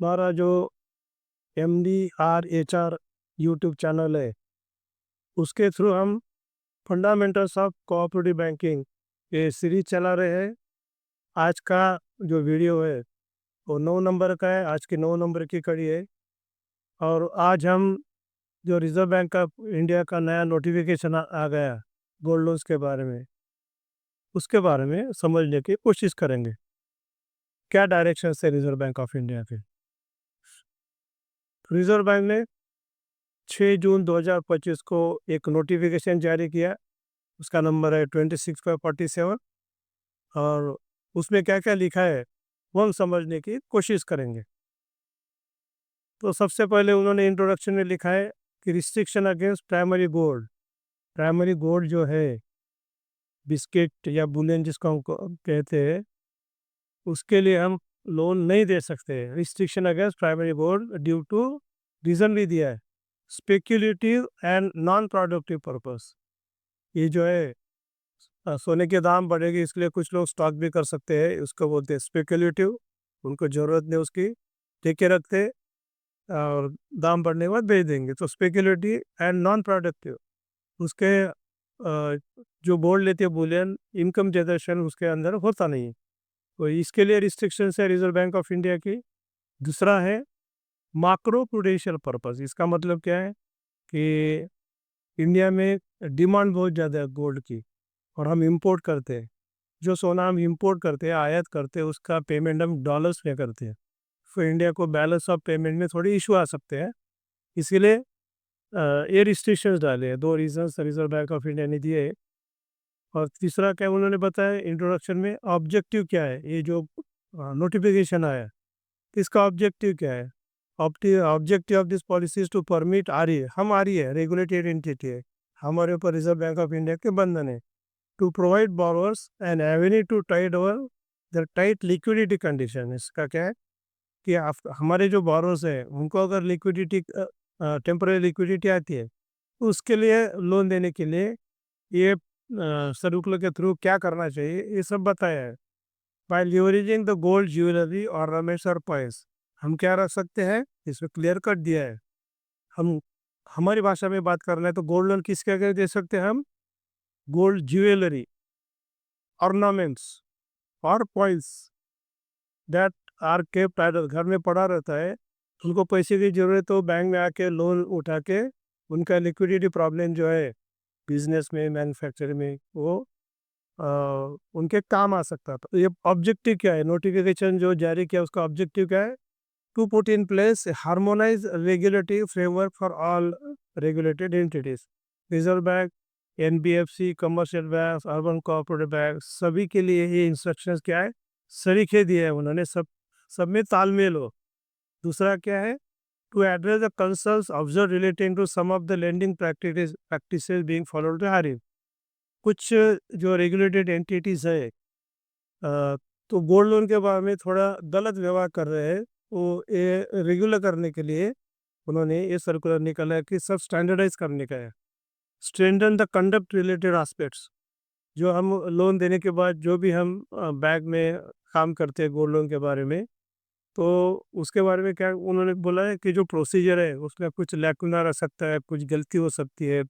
हमारा जो MDRHR YouTube channel है, उसके थ्रू हम फंडामेंटल्स ऑफ कोऑपरेटिव बैंकिंग ये सीरीज चला रहे हैं। आज का जो वीडियो है वो 9 नंबर का है, आज की 9 नंबर की कड़ी है। और आज हम जो रिजर्व बैंक ऑफ इंडिया का नया नोटिफिकेशन आ गया गोल्ड लोन्स के बारे में, उसके बारे में समझने की कोशिश करेंगे। क्या डायरेक्शन है रिजर्व बैंक ऑफ इंडिया के? रिजर्व बैंक ने 6 जून 2025 को एक नोटिफिकेशन जारी किया। उसका नंबर है 26/47। और उसमें क्या क्या लिखा है वो हम समझने की कोशिश करेंगे। तो सबसे पहले उन्होंने इंट्रोडक्शन में लिखा है कि restriction against primary gold. Primary gold जो है, बिस्किट या बुलियन जिसको हम कहते हैं, उसके लिए हम लोन नहीं दे सकते। Restriction against primary gold due to, reason भी दिया है, speculative and non productive purpose. ये जो है सोने के दाम बढ़ेगी इसलिए कुछ लोग स्टॉक भी कर सकते हैं, उसको बोलते हैं स्पेक्यूलेटिव। उनको ज़रूरत नहीं उसकी, टेके रखते और दाम बढ़ने के बाद बेच देंगे, तो स्पेक्यूलेटिव एंड नॉन प्रोडक्टिव। उसके जो बोर्ड लेती है बुलियन, इनकम जनरेशन उसके अंदर होता नहीं है, तो इसके लिए रिस्ट्रिक्शन है रिजर्व बैंक ऑफ इंडिया की। दूसरा है माक्रो प्रूडेंशियल पर्पस। इसका मतलब क्या है कि इंडिया में डिमांड बहुत ज़्यादा है गोल्ड की, और हम इंपोर्ट करते हैं। जो सोना हम इंपोर्ट करते हैं, आयात करते हैं, उसका पेमेंट हम डॉलर्स में करते हैं। फिर इंडिया को बैलेंस ऑफ पेमेंट में थोड़ी इशू आ सकते हैं, इसीलिए ये रिस्ट्रिक्शंस डाले हैं। 2 reasons reserve bank of India ने दिए। और तीसरा क्या उन्होंने बताया इंट्रोडक्शन में, ऑब्जेक्टिव क्या है, ये जो नोटिफिकेशन आया इसका ऑब्जेक्टिव क्या है। Objective of this policy to permit, आ रही है, हम आ रही है, रेगुलेटेड एंटिटी है, हमारे ऊपर रिजर्व बैंक ऑफ इंडिया के बंधन है, to provide borrowers an avenue to tide over the tight liquidity condition. इसका क्या है कि हमारे जो बोरोवर्स हैं उनको अगर लिक्विडिटी, टेम्पररी लिक्विडिटी आती है, तो उसके लिए लोन देने के लिए ये सर्कुलर के थ्रू क्या करना चाहिए, ये सब बताया है। By leveraging the gold jewellery ornaments और कॉइन्स, हम क्या रख सकते हैं, इसमें क्लियर कट दिया है। हम हमारी भाषा में बात करना है तो गोल्ड लोन किसके आगे दे सकते हैं हम? गोल्ड ज्वेलरी, ऑर्नामेंट्स और coins that are kept idle, घर में पड़ा रहता है, उनको पैसे की जरूरत हो, बैंक में आके लोन उठा के उनका लिक्विडिटी प्रॉब्लम जो है बिजनेस में, मैन्युफैक्चरिंग में, वो अ, उनके काम आ सकता था। तो ये ऑब्जेक्टिव क्या है, नोटिफिकेशन जो जारी किया उसका ऑब्जेक्टिव क्या है? To put in place harmonise regulatory framework for all regulated entities. Reserve bank, NBFC, commercial bank, urban cooperative bank, सभी के लिए ये इंस्ट्रक्शंस क्या है, सरीखे दिए हैं उन्होंने, सब में तालमेल हो। दूसरा क्या है, to address the concerns observe relating to some of the lending practices being followed by her, कुछ जो रेगुलेटेड एंटिटीज है तो गोल्ड लोन के बारे में थोड़ा गलत व्यवहार कर रहे हैं, वो ये रेगुलर करने के लिए उन्होंने ये सर्कुलर निकाला है कि सब स्टैंडर्डाइज करने का है। Strengthen the conduct related aspects, जो हम लोन देने के बाद जो भी हम बैंक में काम करते हैं गोल्ड लोन के बारे में, तो उसके बारे में क्या उन्होंने बोला है कि जो प्रोसीजर है उसमें कुछ लैकुना रह सकता है, कुछ गलती हो सकती है,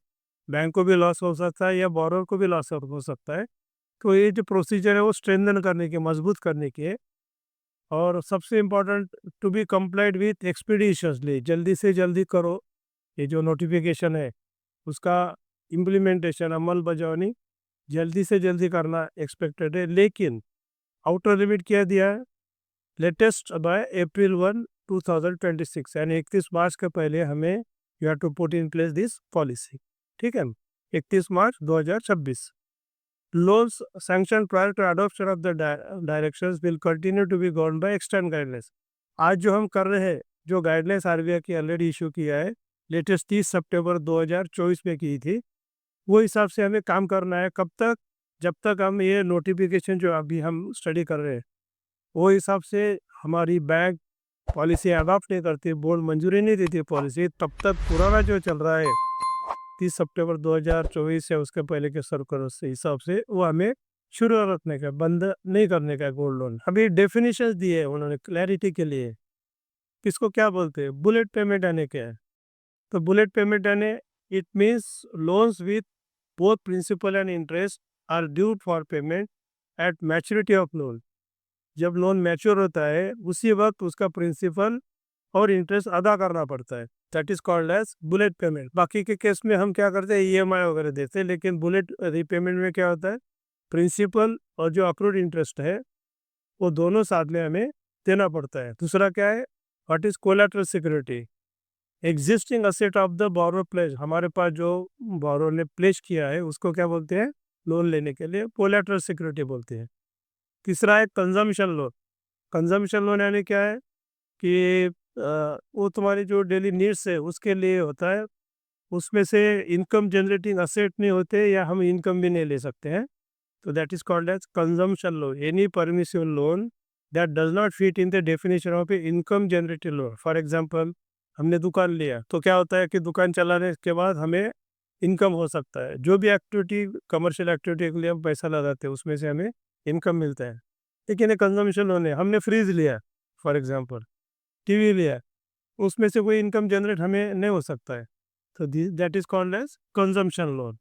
बैंक को भी लॉस हो सकता है या बोरोवर को भी लॉस हो सकता है। तो ये जो प्रोसीजर है वो स्ट्रेंथन करने की, मजबूत करने की है। और सबसे important, to be complied with expeditiously, जल्दी से जल्दी करो। ये जो नोटिफिकेशन है उसका इम्प्लीमेंटेशन, अमल बजावनी जल्दी से जल्दी करना एक्सपेक्टेड है, लेकिन आउटर लिमिट क्या दिया है, लेटेस्ट बाय April 1, 2026, यानी 31 मार्च के पहले हमें you have to put in place this policy. ठीक है, 31 मार्च 2026। Loans sanctioned prior to adoption of the directions will continue to be governed by external guidelines। आज जो हम कर रहे हैं, जो गाइडलाइंस RBI की ऑलरेडी इशू किया है, लेटेस्ट 30 सितंबर 2024 में की थी, वो हिसाब से हमें काम करना है। कब तक? जब तक हम ये नोटिफिकेशन जो अभी हम स्टडी कर रहे हैं वो हिसाब से हमारी बैंक पॉलिसी अडॉप्ट नहीं करती, बोर्ड मंजूरी नहीं देती पॉलिसी, तब तक पुराना जो चल रहा है 30 सितंबर 2024 या उसके पहले के सर्कुलर से हिसाब से वो हमें शुरू रखने का, बंद नहीं करने का गोल्ड लोन। अभी डेफिनेशंस दिए हैं उन्होंने क्लैरिटी के लिए। किसको क्या बोलते हैं? बुलेट पेमेंट यानी क्या है? तो बुलेट पेमेंट यानी it means loans with both principal and interest are due for payment at maturity of loan. जब लोन मैच्योर होता है उसी वक्त उसका प्रिंसिपल और इंटरेस्ट अदा करना पड़ता है। That is called as bullet payment. बाकी के केस में हम क्या करते हैं, ईएमआई वगैरह देते हैं, लेकिन बुलेट रीपेमेंट में क्या होता है, प्रिंसिपल और जो अप्रूव्ड इंटरेस्ट है वो दोनों साथ में हमें देना पड़ता है। दूसरा क्या है, what is collateral security? Existing asset of the borrower pledge, हमारे पास जो बोरो ने प्लेज किया है उसको क्या बोलते हैं, लोन लेने के लिए कोलैटरल सिक्योरिटी बोलते हैं। तीसरा है कंजम्पशन लोन। कंजम्पशन लोन यानी क्या है कि वो तुम्हारी जो डेली नीड्स है उसके लिए होता है, उसमें से इनकम जनरेटिंग असेट नहीं होते या हम इनकम भी नहीं ले सकते हैं, तो that is called as consumption loan. Any permissible loan that does not fit in the definition of a income generating loan. For example, हमने दुकान लिया तो क्या होता है कि दुकान चलाने के बाद हमें इनकम हो सकता है, जो भी एक्टिविटी कमर्शियल एक्टिविटी के लिए हम पैसा लगाते हैं उसमें से हमें इनकम मिलता है। लेकिन ये कंजम्पशन लोन है, हमने फ्रिज लिया फॉर एग्जांपल, टीवी लिया, उसमें से कोई इनकम जनरेट हमें नहीं हो सकता है, तो that is called as consumption loan.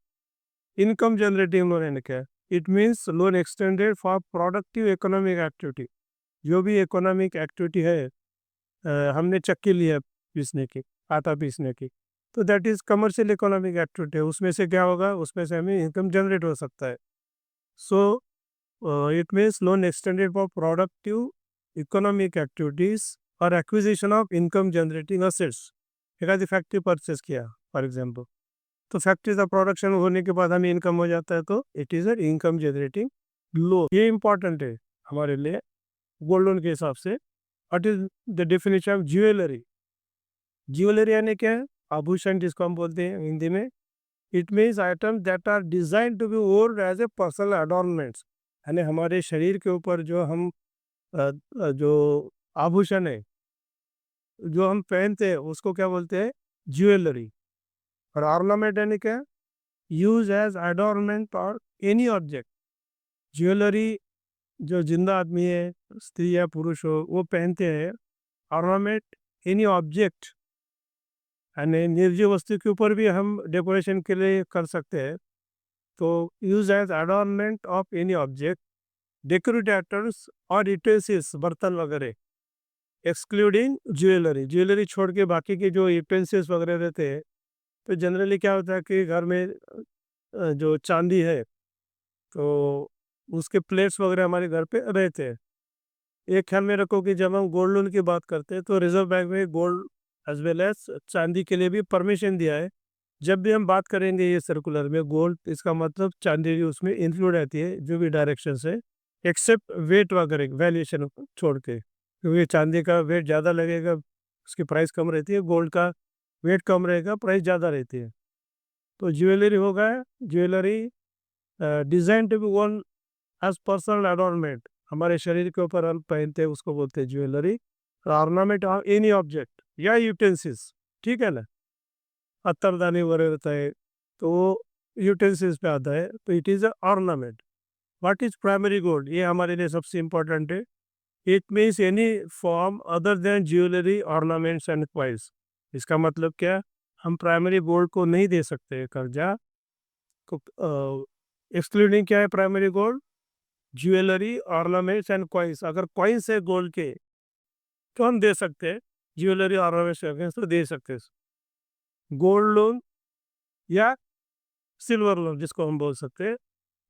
Income generating loan यानी क्या है, it means loan extended for productive economic activity. जो भी इकोनॉमिक एक्टिविटी है, हमने चक्की लिया पीसने की, आटा पीसने की, तो that is commercial economic activity है, उसमें से क्या होगा, उसमें से हमें इनकम जनरेट हो सकता है। So it means loan extended for productive economic activities और acquisition of income generating assets. एक आधी फैक्ट्री परचेस किया फॉर एग्जांपल, तो फैक्ट्री का प्रोडक्शन होने के बाद हमें इनकम हो जाता है, तो it is an income generating loan. ये इंपॉर्टेंट है हमारे लिए गोल्ड लोन के हिसाब से। What is the definition of jewellery? Jewellery यानी क्या है, आभूषण जिसको हम बोलते हैं हिंदी में। It means item that are design to be worn as a personal adornments, यानी हमारे शरीर के ऊपर जो हम जो आभूषण है जो हम पहनते हैं उसको क्या बोलते हैं, ज्वेलरी। और ऑर्नामेंट यानी क्या, यूज एज एडोर्नमेंट और एनी ऑब्जेक्ट। ज्वेलरी जो जिंदा आदमी है, स्त्री या पुरुष हो, वो पहनते हैं। ऑर्नामेंट एनी ऑब्जेक्ट, यानी निर्जीव वस्तु के ऊपर भी हम डेकोरेशन के लिए कर सकते हैं, तो use as adornment of any object. Decorative items और यूटेंसिल्स, बर्तन वगैरह, एक्सक्लूडिंग ज्वेलरी। ज्वेलरी छोड़ के बाकी के जो यूटेंसिल्स वगैरह रहते हैं, तो जनरली क्या होता है कि घर में जो चांदी है तो उसके प्लेट्स वगैरह हमारे घर पे रहते हैं। एक ख्याल में रखो कि जब हम गोल्ड लोन की बात करते हैं तो रिजर्व बैंक में गोल्ड एज वेल एज चांदी के लिए भी परमिशन दिया है। जब भी हम बात करेंगे ये सर्कुलर में गोल्ड, इसका मतलब चांदी भी उसमें इंक्लूड रहती है जो भी डायरेक्शन से, एक्सेप्ट वेट वगैरह वैल्यूएशन छोड़ के, क्योंकि चांदी का वेट ज़्यादा लगेगा, उसकी प्राइस कम रहती है, गोल्ड का वेट कम रहेगा, प्राइस ज़्यादा रहती है। तो ज्वेलरी होगा, jewellery design to be worn as personal adornment, हमारे शरीर के ऊपर हम पहनते हैं उसको बोलते हैं jewellery. Ornament of any object या यूटेंसिल्स, ठीक है ना, अत्तरदानी वगैरह रहता है तो वो यूटेंसिल्स पे आता है, तो it is a ornament. What is primary gold? ये हमारे लिए सबसे इंपॉर्टेंट है। It means any form other than jewellery, ornaments and coins. इसका मतलब क्या, हम प्राइमरी गोल्ड को नहीं दे सकते कर्जा को। एक्सक्लूडिंग क्या है primary gold, jewellery, ornaments and coins. अगर कॉइन्स है गोल्ड के तो हम दे सकते हैं, ज्वेलरी ऑर्नामेंट्स तो दे सकते हैं। गोल्ड लोन या सिल्वर लोन जिसको हम बोल सकते हैं,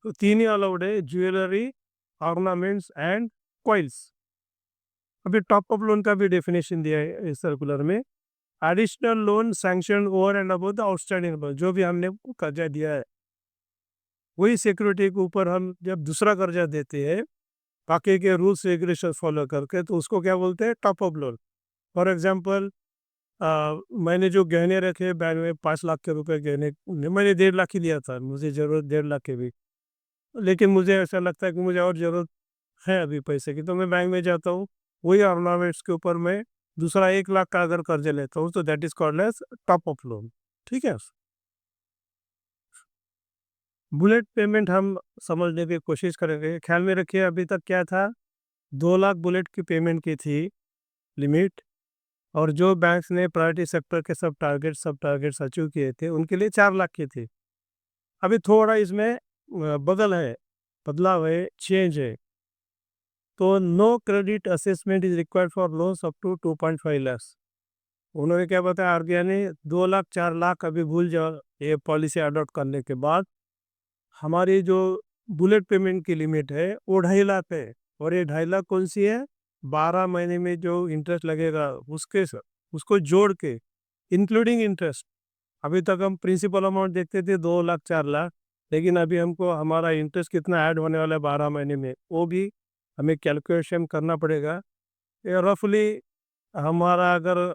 तो तीन ही अलाउड है, ज्वेलरी, ऑर्नामेंट्स एंड कॉइन्स। अभी टॉप अप लोन का भी डेफिनेशन दिया है इस सर्कुलर में। Additional loan sanction over and above the outstanding loan, जो भी हमने कर्जा दिया है वही सिक्योरिटी के ऊपर हम जब दूसरा कर्जा देते हैं बाकी के रूल्स रेगुलेशन फॉलो करके, तो उसको क्या बोलते हैं, top up loan. For example, मैंने जो गहने रखे बैंक में, 5 लाख के रुपए गहने, मैंने 1.5 लाख ही लिया था, मुझे ज़रूरत 1.5 लाख की भी, लेकिन मुझे ऐसा लगता है कि मुझे और ज़रूरत है अभी पैसे की, तो मैं बैंक में जाता हूँ, वही ऑर्नामेंट्स के ऊपर मैं दूसरा 1 लाख का अगर कर्जा लेता हूँ, तो that is called as top up loan. ठीक है, बुलेट पेमेंट हम समझने की कोशिश करेंगे। ख्याल में रखिए, अभी तक क्या था, 2 लाख बुलेट की पेमेंट की थी लिमिट, और जो बैंक्स ने प्रायोरिटी सेक्टर के सब टारगेट्स अचीव किए थे उनके लिए 4 लाख की थी। अभी थोड़ा इसमें बदलाव है, चेंज है। तो no credit assessment is required for loans up to 2.5 lakh. उन्होंने क्या बताया, आरबीआई ने 2 लाख 4 लाख अभी भूल जाओ, ये पॉलिसी अडॉप्ट करने के बाद हमारी जो बुलेट पेमेंट की लिमिट है वो 2.5 लाख है। और ये 2.5 लाख कौन सी है? 12 महीने में जो इंटरेस्ट लगेगा उसको जोड़ के, इंक्लूडिंग इंटरेस्ट। अभी तक हम प्रिंसिपल अमाउंट देखते थे 2 लाख 4 लाख, लेकिन अभी हमको हमारा इंटरेस्ट कितना ऐड होने वाला है 12 महीने में वो भी हमें कैलकुलेशन करना पड़ेगा। ये रफली हमारा अगर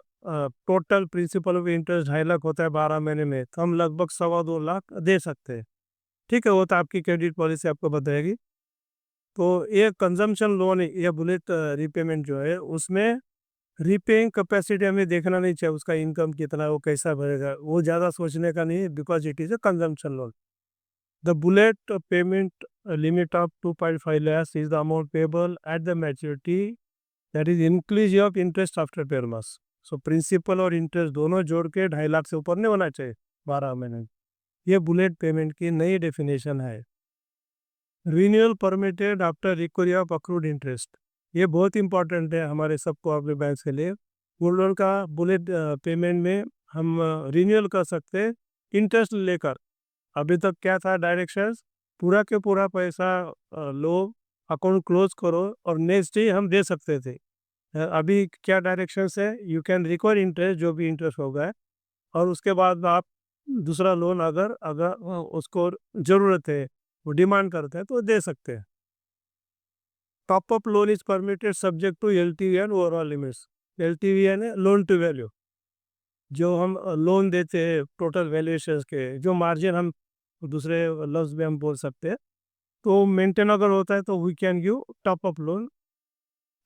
total principle of interest 2.5 lakh होता है 12 महीने में, तो हम लगभग 2.25 लाख दे सकते हैं। ठीक है, वो तो आपकी क्रेडिट पॉलिसी आपको बताएगी। तो ये कंजम्पशन लोन या बुलेट रीपेमेंट जो है उसमें रीपेइंग कैपेसिटी हमें देखना नहीं चाहिए, उसका इनकम कितना है, वो कैसा भरेगा, वो ज़्यादा सोचने का नहीं है, because it is a consumption loan. The bullet payment limit of 2.5 lakhs is the amount payable at the maturity, that is inclusive of interest after 12 months. So principal और इंटरेस्ट दोनों जोड़ के 2.5 लाख से ऊपर नहीं होना चाहिए 12 महीने। ये बुलेट पेमेंट की नई डेफिनेशन है। Renewal permitted after recovery of accrued interest, ये बहुत इंपॉर्टेंट है हमारे सबको, अपने बैंक के लिए। गोल्ड लोन का बुलेट पेमेंट में हम रिन्यूअल कर सकते हैं इंटरेस्ट लेकर। अभी तक क्या था डायरेक्शंस, पूरा के पूरा पैसा लो, अकाउंट क्लोज करो और नेक्स्ट डे हम दे सकते थे। अभी क्या डायरेक्शंस है, यू कैन रिकवर इंटरेस्ट, जो भी इंटरेस्ट होगा, और उसके बाद आप दूसरा लोन अगर अगर उसको ज़रूरत है, वो डिमांड करते हैं तो दे सकते हैं। Top up loan is permitted subject to LTV and overall limits. LTV यानी लोन टू वैल्यू, जो हम लोन देते हैं टोटल वैल्यूएशन के, जो मार्जिन हम दूसरे लफ्ज में हम बोल सकते हैं, तो मेंटेन अगर होता है तो we can give top up loan.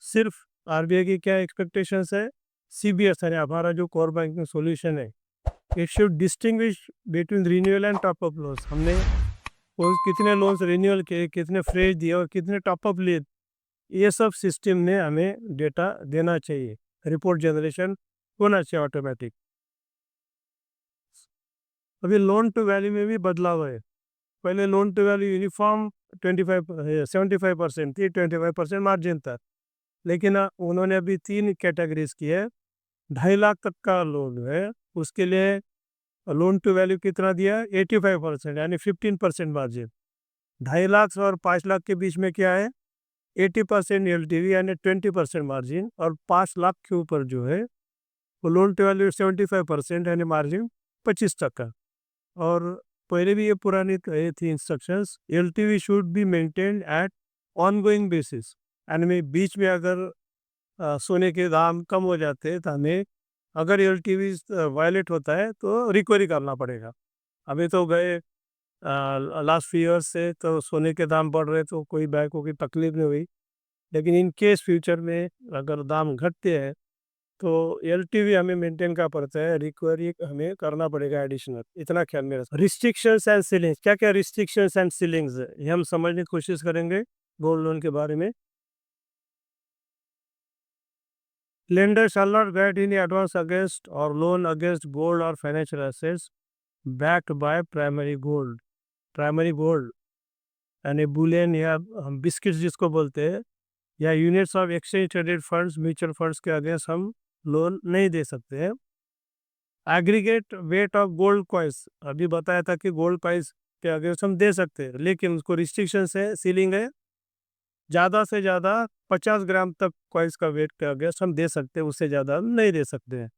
सिर्फ आरबीआई की क्या एक्सपेक्टेशंस है, सीबीएस है हमारा जो कोर बैंकिंग सॉल्यूशन है, it should distinguish between renewal and top up loans. हमने कितने लोन्स रिन्यूअल किए, कितने फ्रेश दिए और कितने टॉप अप लिए, ये सब सिस्टम ने हमें डेटा देना चाहिए, रिपोर्ट जनरेशन होना चाहिए ऑटोमेटिक। अभी लोन टू वैल्यू में भी बदलाव है। पहले लोन टू वैल्यू यूनिफॉर्म 75% थी, 25% मार्जिन था। लेकिन उन्होंने अभी 3 कैटेगरीज की है। 2.5 लाख तक का लोन है, उसके लिए लोन टू वैल्यू कितना दिया, 85% यानी 15% मार्जिन। 2.5 लाख और 5 लाख के बीच में क्या है, 80% एलटीवी यानी 20% मार्जिन, और 5 लाख के ऊपर जो है वो लोन टू वैल्यू 75% यानी मार्जिन 25%। और पहले भी ये पुरानी ये थी instructions, LTV should be maintained eight ongoing basis, यानी बीच में अगर सोने के दाम कम हो जाते हैं तो हमें, अगर एलटीवी वायलेट होता है तो रिकवरी करना पड़ेगा। अभी तो गए लास्ट फ्यू ईयर्स से तो सोने के दाम बढ़ रहे तो कोई बैंक को कोई तकलीफ नहीं हुई, लेकिन इन केस फ्यूचर में अगर दाम घटते हैं तो एलटीवी हमें मेंटेन का पड़ता है, रिकवरी हमें करना पड़ेगा एडिशनल, इतना ख्याल में रखना। रिस्ट्रिक्शंस एंड सीलिंग्स, क्या क्या रिस्ट्रिक्शंस एंड सीलिंग्स है ये हम समझने की कोशिश करेंगे गोल्ड लोन के बारे में। Lender shall not grant any advance against और लोन अगेंस्ट गोल्ड और financial assets backed by primary gold यानी बुलियन या हम बिस्किट्स जिसको बोलते हैं, या units of exchange traded funds, mutual funds के अगेंस्ट हम लोन नहीं दे सकते हैं। Aggregate weight of gold coins, अभी बताया था कि गोल्ड कॉइन्स के अगेंस्ट हम दे सकते हैं, लेकिन उसको रिस्ट्रिक्शंस है, सीलिंग है। ज़्यादा से ज़्यादा 50 ग्राम तक कॉइन्स का वेट के अगेंस्ट हम दे सकते हैं, उससे ज़्यादा हम नहीं दे सकते हैं।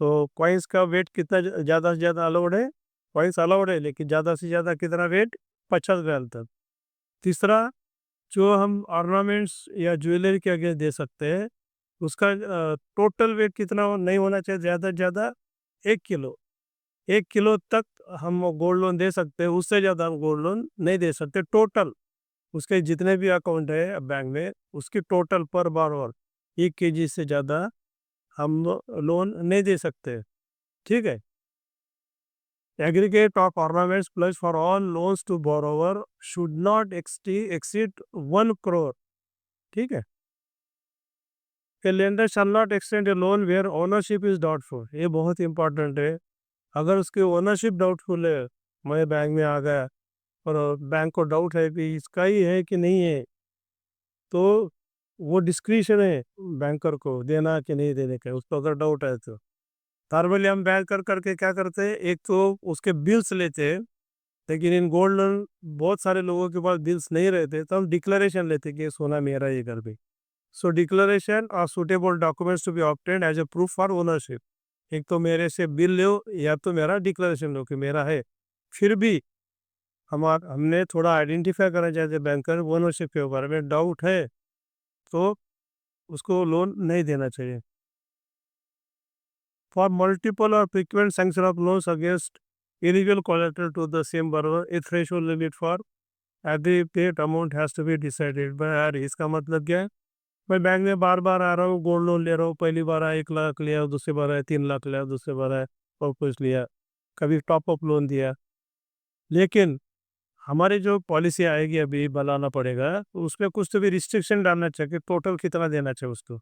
सो कॉइन्स का वेट कितना ज़्यादा से ज़्यादा अलाउड है, कॉइन्स अलाउड है, लेकिन ज़्यादा से ज़्यादा कितना वेट, 50 ग्राम तक। तीसरा, जो हम ऑर्नामेंट्स या ज्वेलरी के अगेंस्ट दे सकते हैं, उसका टोटल वेट कितना नहीं होना चाहिए, ज़्यादा से ज़्यादा 1 किलो। 1 किलो तक हम गोल्ड लोन दे सकते हैं, उससे ज़्यादा हम गोल्ड लोन नहीं दे सकते। टोटल उसके जितने भी अकाउंट है बैंक में, उसकी टोटल पर बार और 1 केजी से ज़्यादा हम लोन नहीं दे सकते। ठीक है। Aggregate of ornaments plus for all loans to borrower should not exceed 1 crore. ठीक है। A lender shall not extend a loan where ownership is doubtful. ये बहुत इंपॉर्टेंट है। अगर उसकी ओनरशिप डाउटफुल है, मैं बैंक में आ गया और बैंक को डाउट है कि इसका ही है कि नहीं है, तो वो डिस्क्रिशन है बैंकर को देना कि नहीं देने का, उसको अगर डाउट है तो। नॉर्मली हम बैंकर करके क्या करते हैं, एक तो उसके बिल्स लेते हैं, लेकिन इन गोल्ड लोन बहुत सारे लोगों के पास बिल्स नहीं रहते, तो हम डिक्लेरेशन लेते हैं कि ये सोना मेरा है, ये घर पे। सो डिक्लेरेशन और suitable documents to be obtained as a proof for ownership. एक तो मेरे से बिल लो या तो मेरा डिक्लेरेशन लो कि मेरा है। फिर भी हमने थोड़ा आइडेंटिफाई करना चाहिए बैंकर, ओनरशिप के बारे में डाउट है तो उसको लोन नहीं देना चाहिए। फॉर मल्टीपल और frequent sanction of loans against illegal collateral to the same borrower, a threshold limit for every paid amount has to be decided by. यार इसका मतलब क्या है, मैं बैंक में बार बार आ रहा हूँ, गोल्ड लोन ले रहा हूँ, पहली बार आया 1 लाख लिया, दूसरी बार आया 3 लाख लिया, दूसरी बार आया और कुछ लिया, कभी टॉप अप लोन दिया। लेकिन हमारी जो पॉलिसी आएगी अभी बनाना पड़ेगा, तो उसमें कुछ तो भी रिस्ट्रिक्शन डालना चाहिए कि टोटल कितना देना चाहिए उसको।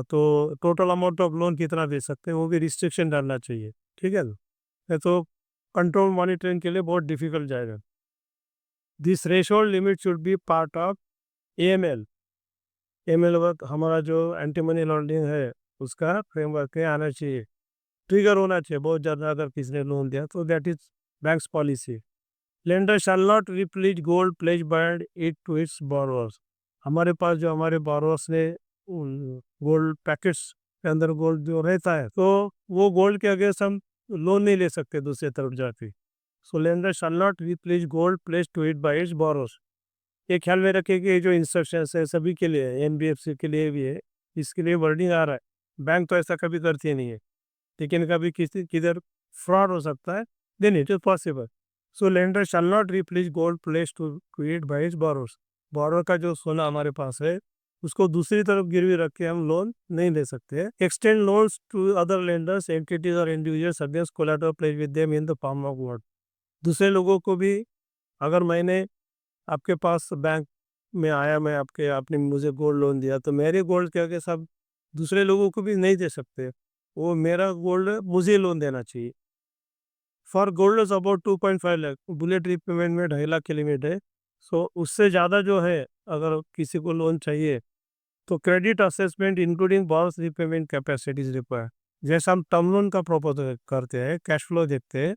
तो टोटल अमाउंट ऑफ लोन कितना दे सकते हैं वो भी रिस्ट्रिक्शन डालना चाहिए। ठीक है ना? नहीं तो कंट्रोल मॉनिटरिंग के लिए बहुत डिफिकल्ट जाएगा। This threshold limit should be part of AML. AML work हमारा जो एंटी मनी लॉन्ड्रिंग है उसका फ्रेमवर्क में आना चाहिए, ट्रिगर होना चाहिए बहुत ज़्यादा अगर किसी ने लोन दिया तो। That is banks policy. Lender shall not release gold pledge by it to its borrowers. हमारे पास जो हमारे बोरोअर्स ने गोल्ड पैकेट्स के अंदर गोल्ड जो रहता है, तो वो गोल्ड के अगेंस्ट हम लोन नहीं ले सकते दूसरी तरफ जाके। So lender shall not release gold pledge to it by its borrowers. ये ख्याल में रखें कि ये जो इंस्ट्रक्शंस है सभी के लिए है, एनबीएफसी के लिए भी है, इसके लिए वर्डिंग आ रहा है। बैंक तो ऐसा कभी करती नहीं है, लेकिन कभी किसी किधर फ्रॉड हो सकता है, then it is possible. So lender shall not replace gold place to create by his borrowers. Borrower का जो सोना हमारे पास है उसको दूसरी तरफ गिरवी रख के हम लोन नहीं ले सकते। Extend loans to other lenders entities और individuals against collateral pledge with them in the form of gold. दूसरे लोगों को भी, अगर मैंने आपके पास बैंक में आया, मैं आपने मुझे गोल्ड लोन दिया, तो मेरे गोल्ड के आगे सब दूसरे लोगों को भी नहीं दे सकते। वो मेरा गोल्ड मुझे लोन देना चाहिए। For gold about 2.5 lakh, bullet repayment में 2.5 लाख की लिमिट है। सो उससे ज़्यादा जो है, अगर किसी को लोन चाहिए तो credit assessment including bonds repayment capacities require. जैसा हम टर्म लोन का प्रपोजल करते हैं, कैश फ्लो देखते हैं,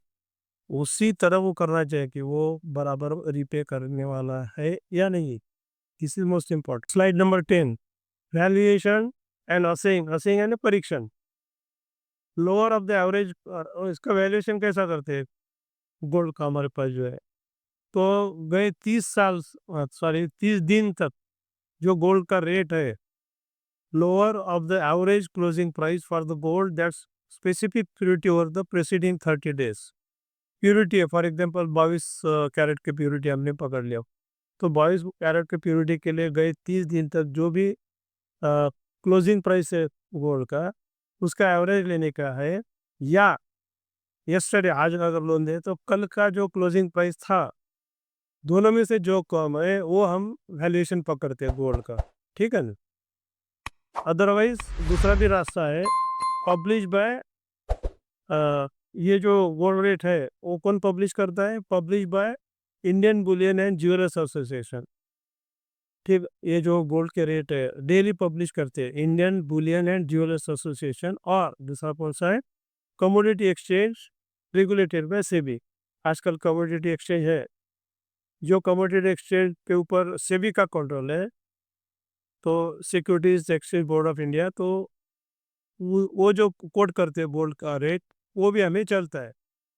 उसी तरह वो करना चाहिए कि वो बराबर रिपे करने वाला है या नहीं। This is most important. Slide number 10, valuation and assaying. Assaying यानी परीक्षण, लोअर ऑफ द एवरेज। इसका वैल्यूएशन कैसा करते हैं गोल्ड का हमारे पास जो है, तो गए 30 साल, सॉरी 30 दिन तक जो गोल्ड का रेट है, lower of the average closing price for the gold that's specific purity over the presiding 30 days. Purity है, फॉर एग्जांपल 22 कैरेट की प्योरिटी हमने पकड़ लिया, तो 22 कैरेट की प्योरिटी के लिए गए 30 दिन तक जो भी क्लोजिंग प्राइस है गोल्ड का, उसका एवरेज लेने का है। या यस्टरडे, आज अगर लोन दे तो कल का जो क्लोजिंग प्राइस था, दोनों में से जो कम है वो हम वैल्यूएशन पकड़ते हैं गोल्ड का। ठीक है ना? अदरवाइज दूसरा भी रास्ता है, पब्लिश बाय, ये जो गोल्ड रेट है वो कौन पब्लिश करता है? Publish by Indian Boolean and jewellers association. ठीक, ये जो गोल्ड के रेट है डेली पब्लिश करते हैं Indian Boolean and jewellers association. और दूसरा कौन सा है? Commodity exchange regulated by SEBI. आजकल कमोडिटी एक्सचेंज है, जो कमोडिटी एक्सचेंज के ऊपर सेबी का कंट्रोल है, तो securities exchange board of India, तो वो जो कोट करते हैं गोल्ड का रेट, वो भी हमें चलता है।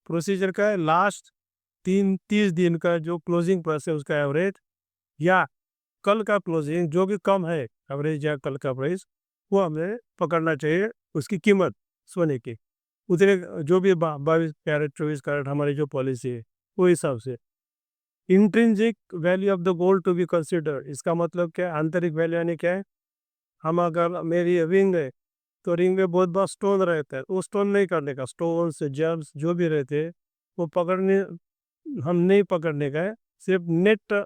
प्रोसीजर का है, लास्ट 30 दिन का जो क्लोजिंग प्राइस है उसका एवरेज, या कल का क्लोजिंग जो भी कम है एवरेज या कल का प्राइस, वो हमें पकड़ना चाहिए। उसकी कीमत सोने की उतने, जो भी 22 कैरेट 24 कैरेट हमारी जो पॉलिसी है वो हिसाब से। Intrinsic value of the gold to be consider. इसका मतलब क्या है? आंतरिक वैल्यू यानी क्या है? हम अगर मेरी रिंग है, तो रिंग में बहुत बार स्टोन रहता है, वो स्टोन नहीं करने का, स्टोन से जेम्स जो भी रहते हैं वो पकड़ने, हम नहीं पकड़ने का है। सिर्फ नेट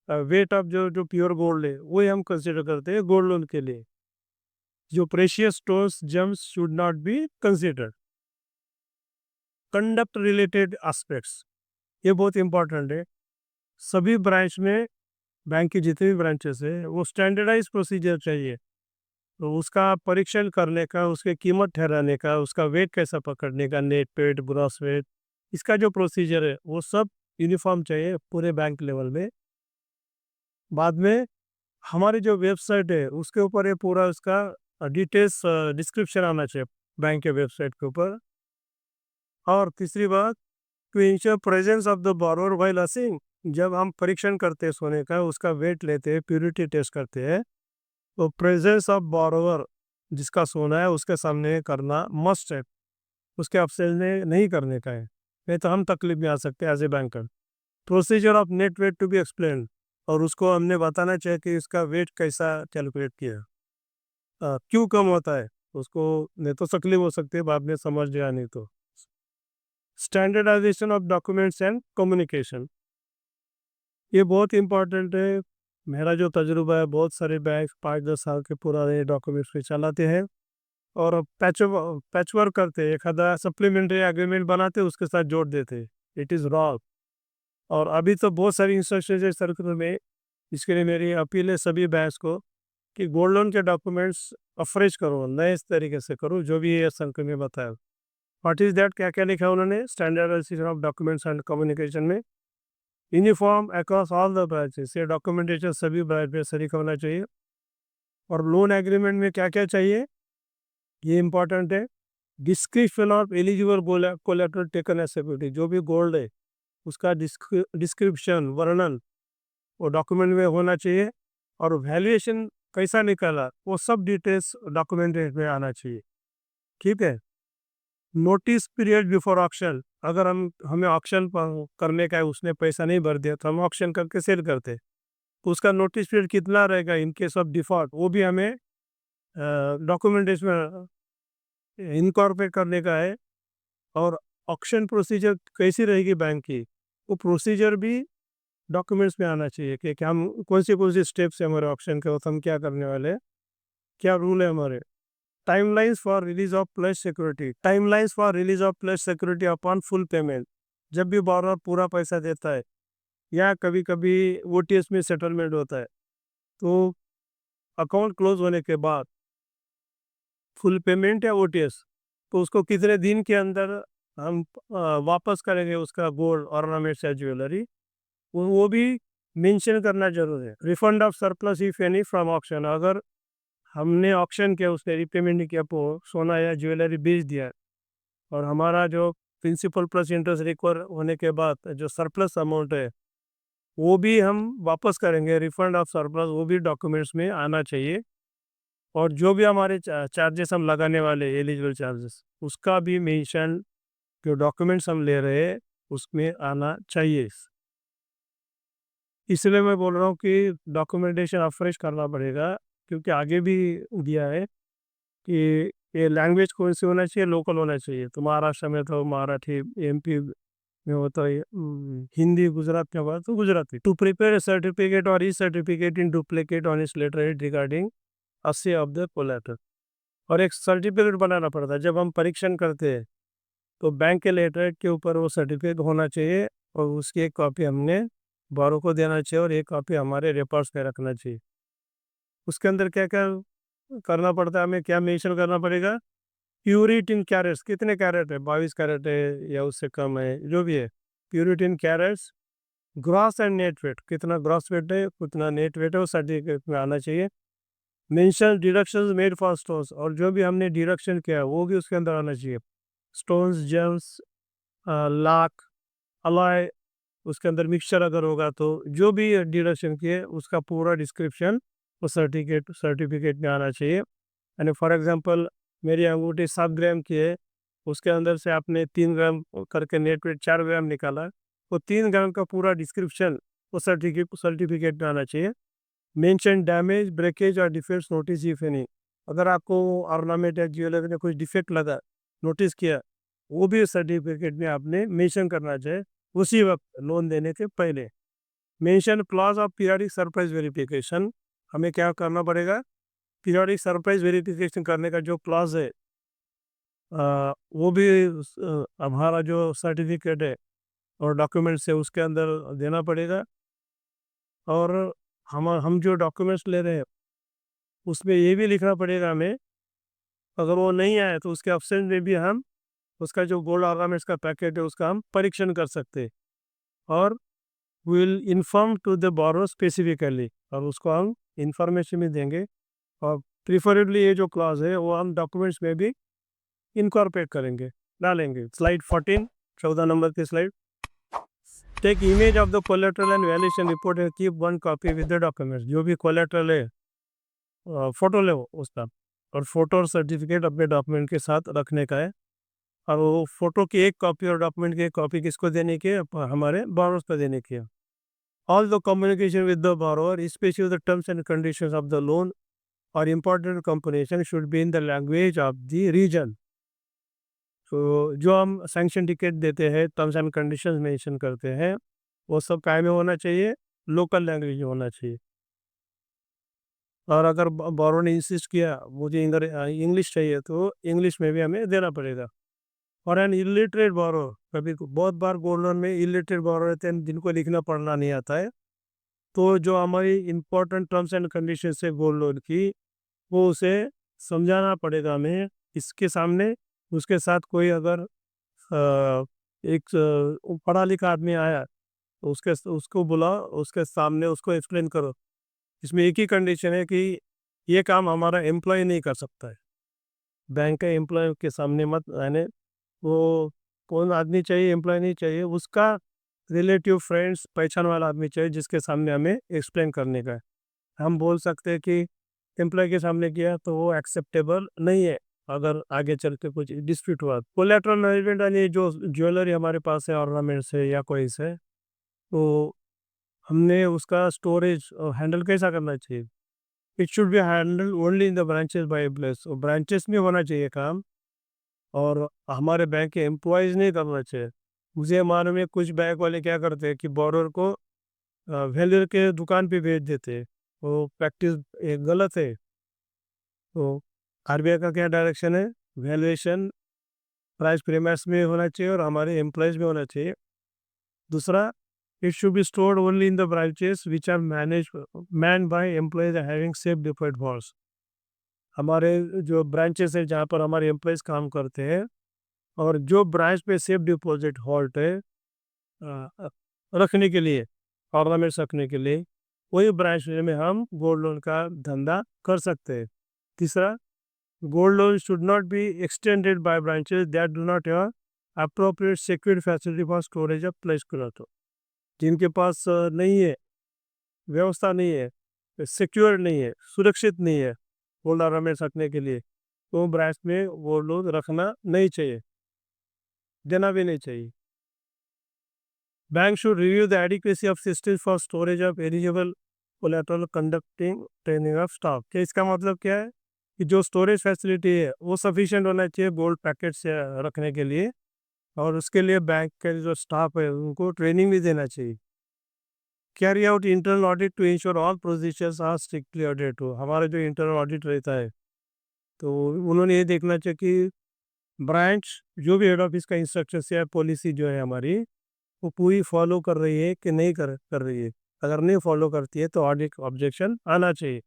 वेट ऑफ जो जो प्योर गोल्ड है वही हम कंसिडर करते हैं गोल्ड लोन के लिए। जो precious stones James should not be considered. Conduct related aspects, ये बहुत इंपॉर्टेंट है। सभी ब्रांच में, बैंक की जितनी भी ब्रांचेस है, वो स्टैंडर्डाइज प्रोसीजर चाहिए। तो उसका परीक्षण करने का, उसकी कीमत ठहराने का, उसका वेट कैसा पकड़ने का, नेट वेट, ग्रॉस वेट, इसका जो प्रोसीजर है वो सब यूनिफॉर्म चाहिए पूरे बैंक लेवल में। बाद में हमारी जो वेबसाइट है उसके ऊपर ये पूरा उसका डिटेल्स डिस्क्रिप्शन आना चाहिए बैंक के वेबसाइट के ऊपर। और तीसरी बात, to ensure presence of the borrower while assessing, जब हम परीक्षण करते हैं सोने का, उसका वेट लेते हैं, प्योरिटी टेस्ट करते हैं, तो प्रेजेंस ऑफ बोरोवर, जिसका सोना है उसके सामने करना मस्ट है, उसके अफसेल में नहीं करने का है, नहीं तो हम तकलीफ में आ सकते हैं as a banker. Procedure of net weight to be explain, और उसको हमने बताना चाहिए कि इसका वेट कैसा कैलकुलेट किया, क्यों कम होता है उसको, नहीं तो तकलीफ हो सकती है बाद में समझ गया नहीं तो। Standardisation of documents and communication, ये बहुत इंपॉर्टेंट है। मेरा जो तजुर्बा है, बहुत सारे बैंक 5-10 साल के पुराने डॉक्यूमेंट्स पे चलाते हैं और पैच वर्क करते हैं, एक आधा सप्लीमेंट्री एग्रीमेंट बनाते उसके साथ जोड़ देते। It is wrong. और अभी तो बहुत सारी इंस्ट्रक्शन है सर्कुलर में। इसके लिए मेरी अपील है सभी बैंक्स को कि गोल्ड लोन के डॉक्यूमेंट्स अफ्रेश करो, नए इस तरीके से करो, जो भी ये सर्कुलर में बताया। व्हाट इज दैट, क्या क्या लिखा है उन्होंने standardization of documents and communication में, uniform across all the branches, ये डॉक्यूमेंटेशन सभी ब्रांच में सही होना चाहिए। और लोन एग्रीमेंट में क्या क्या चाहिए, ये इंपॉर्टेंट है। Description of eligible collateral taken as security, जो भी गोल्ड है उसका डिस्क्रिप्शन, वर्णन, वो डॉक्यूमेंट में होना चाहिए। और वैल्यूएशन कैसा निकाला, वो सब डिटेल्स डॉक्यूमेंट में आना चाहिए। ठीक है। नोटिस पीरियड बिफोर ऑक्शन, अगर हमें ऑक्शन करने का है, उसने पैसा नहीं भर दिया तो हम ऑक्शन करके सेल करते, तो उसका नोटिस पीरियड कितना रहेगा इन केस ऑफ डिफॉल्ट, वो भी हमें डॉक्यूमेंटेशन में इनकॉर्पोरेट करने का है। और ऑक्शन प्रोसीजर कैसी रहेगी बैंक की, वो प्रोसीजर भी डॉक्यूमेंट्स में आना चाहिए कि हम कौन सी स्टेप्स है हमारे ऑप्शन के, हम क्या करने वाले हैं, क्या रूल है हमारे। Timelines for release of pledge security, timelines for release of pledge security upon full payment, जब भी बोरोवर पूरा पैसा देता है या कभी कभी ओटीएस में सेटलमेंट होता है, तो अकाउंट क्लोज होने के बाद फुल पेमेंट या ओटीएस, तो उसको कितने दिन के अंदर हम वापस करेंगे उसका गोल्ड ऑर्नामेंट्स या ज्वेलरी, वो भी मेंशन करना जरूर है। Refund of surplus if any from auction, अगर हमने ऑक्शन किया, उसने रिपेमेंट नहीं किया, सोना या ज्वेलरी बेच दिया, और हमारा जो प्रिंसिपल प्लस इंटरेस्ट रिकवर होने के बाद जो सरप्लस अमाउंट है वो भी हम वापस करेंगे। रिफंड ऑफ सरप्लस वो भी डॉक्यूमेंट्स में आना चाहिए। और जो भी हमारे चार्जेस हम लगाने वाले एलिजिबल चार्जेस, उसका भी मेंशन जो डॉक्यूमेंट्स हम ले रहे हैं उसमें आना चाहिए। इसलिए मैं बोल रहा हूँ कि डॉक्यूमेंटेशन अफ्रेश करना पड़ेगा, क्योंकि आगे भी दिया है कि ये लैंग्वेज कौन सी होना चाहिए, लोकल होना चाहिए। तो महाराष्ट्र में तो मराठी, एमपी में होता है हिंदी, गुजरात में होगा तो Gujarati. To prepare a certificate और e certificate in duplicate on इस letter regarding assay of the collateral, और एक सर्टिफिकेट बनाना पड़ता है जब हम परीक्षण करते हैं, तो बैंक के लेटर के ऊपर वो सर्टिफिकेट होना चाहिए, और उसकी एक कॉपी हमने बारो को देना चाहिए और एक कॉपी हमारे रेकॉर्ड्स में रखना चाहिए। उसके अंदर क्या क्या करना पड़ता है, हमें क्या मेंशन करना पड़ेगा, प्यूरिटी इन कैरेट्स, कितने कैरेट है, 22 कैरेट है या उससे कम है, जो भी है, purity in carats, gross and net weight, कितना ग्रॉस वेट है कितना नेट वेट है, वो सर्टिफिकेट में आना चाहिए। Mention deductions made for stones, और जो भी हमने डिडक्शन किया वो भी उसके अंदर आना चाहिए। स्टोन्स, जेम्स, लाख, अलॉय, उसके अंदर मिक्सचर अगर होगा तो जो भी डिडक्शन किए उसका पूरा डिस्क्रिप्शन वो सर्टिफिकेट में आना चाहिए। यानी फॉर एग्जांपल मेरी अंगूठी 7 ग्राम की है, उसके अंदर से आपने 3 ग्राम करके नेट वेट 4 ग्राम निकाला, वो 3 ग्राम का पूरा डिस्क्रिप्शन वो सर्टिफिकेट में आना चाहिए। मेंशन डैमेज, ब्रेकेज और डिफेक्ट्स नोटिस इफ एनी, अगर आपको ऑर्नामेंट या ज्वेलरी में कुछ डिफेक्ट लगा, नोटिस किया, वो भी सर्टिफिकेट में आपने मेंशन करना चाहिए उसी वक्त लोन देने के पहले। Mention clause of periodic surprise verification, हमें क्या करना पड़ेगा, पीरियोडिक सरप्राइज वेरिफिकेशन करने का जो क्लॉज है, वो भी हमारा जो सर्टिफिकेट है और डॉक्यूमेंट्स है उसके अंदर देना पड़ेगा। और हम जो डॉक्यूमेंट्स ले रहे हैं उसमें ये भी लिखना पड़ेगा हमें, अगर वो नहीं आए तो उसके एब्सेंस में भी हम उसका जो गोल्ड ऑर्नामेंट्स का पैकेट है उसका हम परीक्षण कर सकते हैं। और will inform to the borrower specifically, और उसको हम इंफॉर्मेशन भी देंगे। और प्रिफरेबली ये जो क्लॉज है वो हम डॉक्यूमेंट्स में भी इनकॉर्पोरेट करेंगे, डालेंगे। स्लाइड 14, 14 नंबर की slide. Take image of the collateral and valuation report and keep one copy with the documents. जो भी कोलेट्रल है फोटो ले उसका, और फोटो और सर्टिफिकेट अपने डॉक्यूमेंट के साथ रखने का है। और वो फोटो की एक कॉपी और डॉक्यूमेंट की एक कॉपी किसको देने की है? हमारे बोरोस को देने की है। All the communication with the borrower, specially the terms and conditions of the loan और important communication should be in the language of the region. तो जो हम सैंक्शन टिकट देते हैं, टर्म्स एंड कंडीशंस मेंशन करते हैं, वो सब काय में होना चाहिए? लोकल लैंग्वेज में होना चाहिए। और अगर बोरो ने इंसिस्ट किया मुझे इंग्लिश चाहिए, तो इंग्लिश में भी हमें देना पड़ेगा। और एन इलिटरेट बोरो, कभी बहुत बार गोल्ड लोन में इलिटरेट बोरो रहते हैं जिनको लिखना पढ़ना नहीं आता है, तो जो हमारी इंपॉर्टेंट टर्म्स एंड कंडीशन है गोल्ड लोन की, वो उसे समझाना पड़ेगा हमें इसके सामने। उसके साथ कोई अगर एक पढ़ा लिखा आदमी आया तो उसको बुला, उसके सामने उसको एक्सप्लेन करो। इसमें एक ही कंडीशन है कि ये काम हमारा एम्प्लॉय नहीं कर सकता है। बैंक के एम्प्लॉय के सामने मत, यानी वो कौन आदमी चाहिए, एम्प्लॉय नहीं चाहिए, उसका रिलेटिव फ्रेंड्स पहचान वाला आदमी चाहिए जिसके सामने हमें एक्सप्लेन करने का है। हम बोल सकते हैं कि एम्प्लॉय के सामने किया तो वो एक्सेप्टेबल नहीं है अगर आगे चल के कुछ डिस्प्यूट हुआ। कोलेटरल मैनेजमेंट यानी जो ज्वेलरी हमारे पास है, ऑर्नामेंट्स है या कोई से, तो हमने उसका स्टोरेज हैंडल कैसा करना चाहिए? It should be handle only in the branches by employees. Branches में होना चाहिए काम, और हमारे बैंक के एम्प्लॉयज़ नहीं करना चाहिए। मुझे मालूम है कुछ बैंक वाले क्या करते हैं कि बोरोर को वेल्डर के दुकान पे भेज देते हैं। वो प्रैक्टिस गलत है। तो आरबीआई का क्या डायरेक्शन है? वैल्यूएशन प्राइस प्रीमियर्स में होना चाहिए और हमारे एम्प्लॉयज़ में होना चाहिए। दूसरा, it should be stored only in the branches which are man by employees having safe deposit vaults. हमारे जो ब्रांचेस है जहाँ पर हमारे एम्प्लॉयज़ काम करते हैं, और जो ब्रांच पे सेफ डिपॉजिट हॉल्ट है अ, रखने के लिए, ऑर्नामेंट्स रखने के लिए, वही ब्रांच में हम गोल्ड लोन का धंधा कर सकते हैं। तीसरा, gold loan should not be extended by branches that do not have appropriate secure facility for storage of place cloth. जिनके पास नहीं है, व्यवस्था नहीं है, सिक्योर नहीं है, सुरक्षित नहीं है गोल्ड ऑर्नामेंट्स रखने के लिए, तो ब्रांच में वो लोग रखना नहीं चाहिए, देना भी नहीं चाहिए। Bank should review the adequacy of systems for storage of eligible collateral, conducting training of staff। क्या इसका मतलब क्या है? कि जो स्टोरेज फैसिलिटी है वो सफिशिएंट होना चाहिए गोल्ड पैकेट से रखने के लिए, और उसके लिए बैंक के जो स्टाफ है उनको ट्रेनिंग भी देना चाहिए। Carry out internal audit to ensure all procedures are strictly audit हो। हमारा जो इंटरनल ऑडिट रहता है, तो उन्होंने ये देखना चाहिए कि ब्रांच जो भी हेड ऑफिस का इंस्ट्रक्शन या पॉलिसी जो है हमारी, वो पूरी फॉलो कर रही है कि नहीं कर रही है। अगर नहीं फॉलो करती है तो ऑडिट ऑब्जेक्शन आना चाहिए।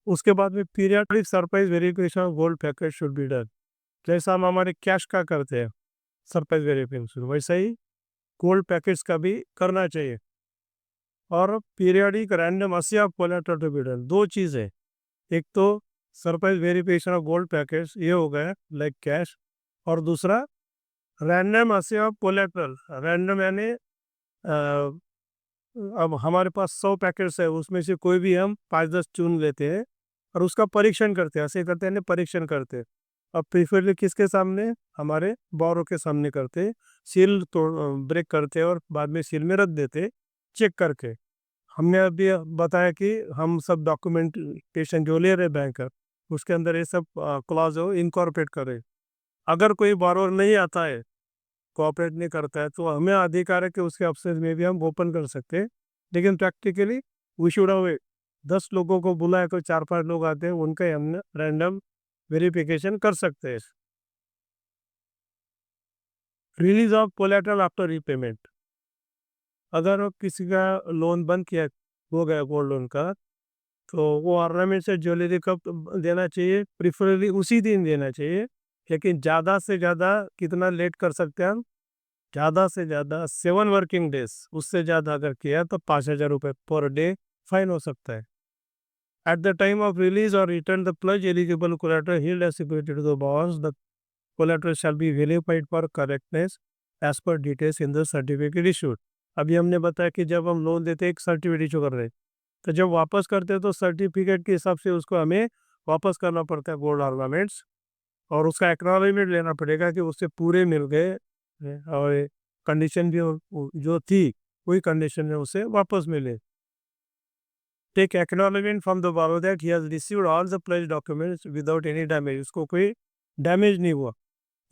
उसके बाद में periodic surprise verification of gold packet should be done. जैसा हम हमारे कैश का करते हैं सरप्राइज वेरिफिकेशन, वैसा ही गोल्ड पैकेट्स का भी करना चाहिए। और periodic random assay of collateral to be done. दो चीज़ है, एक तो surprise verification of gold packets ये हो गया लाइक कैश, और दूसरा random assay of collateral. Random यानी अब हमारे पास 100 पैकेट्स है, उसमें से कोई भी हम 5-10 चुन लेते हैं और उसका परीक्षण करते हैं। ऐसे करते हैं, परीक्षण करते हैं। अब प्रीफरली किसके सामने? हमारे बोरो के सामने करते हैं। सील तोड़ ब्रेक करते हैं और बाद में सील में रख देते हैं चेक करके। हमने अभी बताया कि हम सब डॉक्यूमेंटेशन जो ले रहे बैंक का, उसके अंदर ये सब क्लॉज हो इनकॉर्पोरेट करें। अगर कोई बोरो नहीं आता है, कोऑपरेट नहीं करता है, तो हमें अधिकार है कि उसके ऑप्शन में भी हम ओपन कर सकते हैं। लेकिन प्रैक्टिकली वी शुड हैव 10 लोगों को बुलाया, कोई 4-5 लोग आते हैं, उनका हम रैंडम वेरिफिकेशन कर सकते हैं। Release of collateral after repayment, अगर किसी का लोन बंद किया हो गया गोल्ड लोन का, तो वो ऑर्नामेंट से ज्वेलरी कब देना चाहिए? प्रिफरेबली उसी दिन देना चाहिए, लेकिन ज़्यादा से ज़्यादा कितना लेट कर सकते हैं हम? ज़्यादा से ज़्यादा 7 वर्किंग डेज, उससे ज़्यादा अगर किया तो 5,000 रुपये पर डे फाइन हो सकता है। At the time of release और return the pledge eligible collateral held as security to the bonds, the collateral shall be verified for correctness as per details in the certificate issued. अभी हमने बताया कि जब हम लोन देते हैं एक सर्टिफिकेट इशू कर रहे हैं, तो जब वापस करते हैं तो सर्टिफिकेट के हिसाब से उसको हमें वापस करना पड़ता है गोल्ड ऑर्नामेंट्स, और उसका एक्नॉलेजमेंट लेना पड़ेगा कि उससे पूरे मिल गए हैं, और कंडीशन भी जो थी वही कंडीशन में उसे वापस मिले। Take acknowledgement from the borrower that he has received all the pledge documents without any damage, उसको कोई डैमेज नहीं हुआ,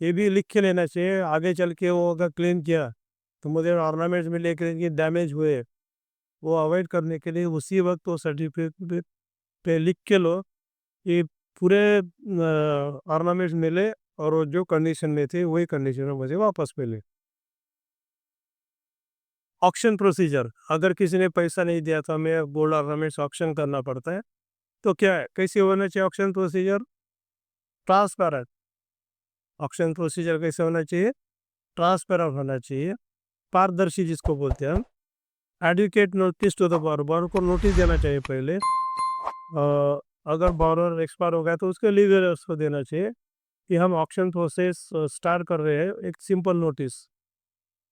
ये भी लिख के लेना चाहिए। आगे चल के वो अगर क्लेम किया तो मुझे ऑर्नामेंट्स में लेकर डैमेज हुए, वो अवॉइड करने के लिए उसी वक्त वो सर्टिफिकेट पे लिख के लो कि पूरे ऑर्नामेंट्स मिले, और वो जो कंडीशन में थे वही कंडीशन में मुझे वापस मिले। ऑक्शन प्रोसीजर, अगर किसी ने पैसा नहीं दिया तो हमें गोल्ड ऑर्नामेंट्स ऑक्शन करना पड़ता है। तो क्या है, कैसे होना चाहिए auction procedure? Transparent. Auction procedure कैसे होना चाहिए? ट्रांसपेरेंट होना चाहिए, पारदर्शी जिसको बोलते हैं हम। Adequate notice to the borrower को नोटिस देना चाहिए पहले। अगर बोरोवर एक्सपायर हो गया तो उसके लीगल उसको देना चाहिए कि हम ऑक्शन प्रोसेस स्टार्ट कर रहे हैं, एक सिंपल नोटिस।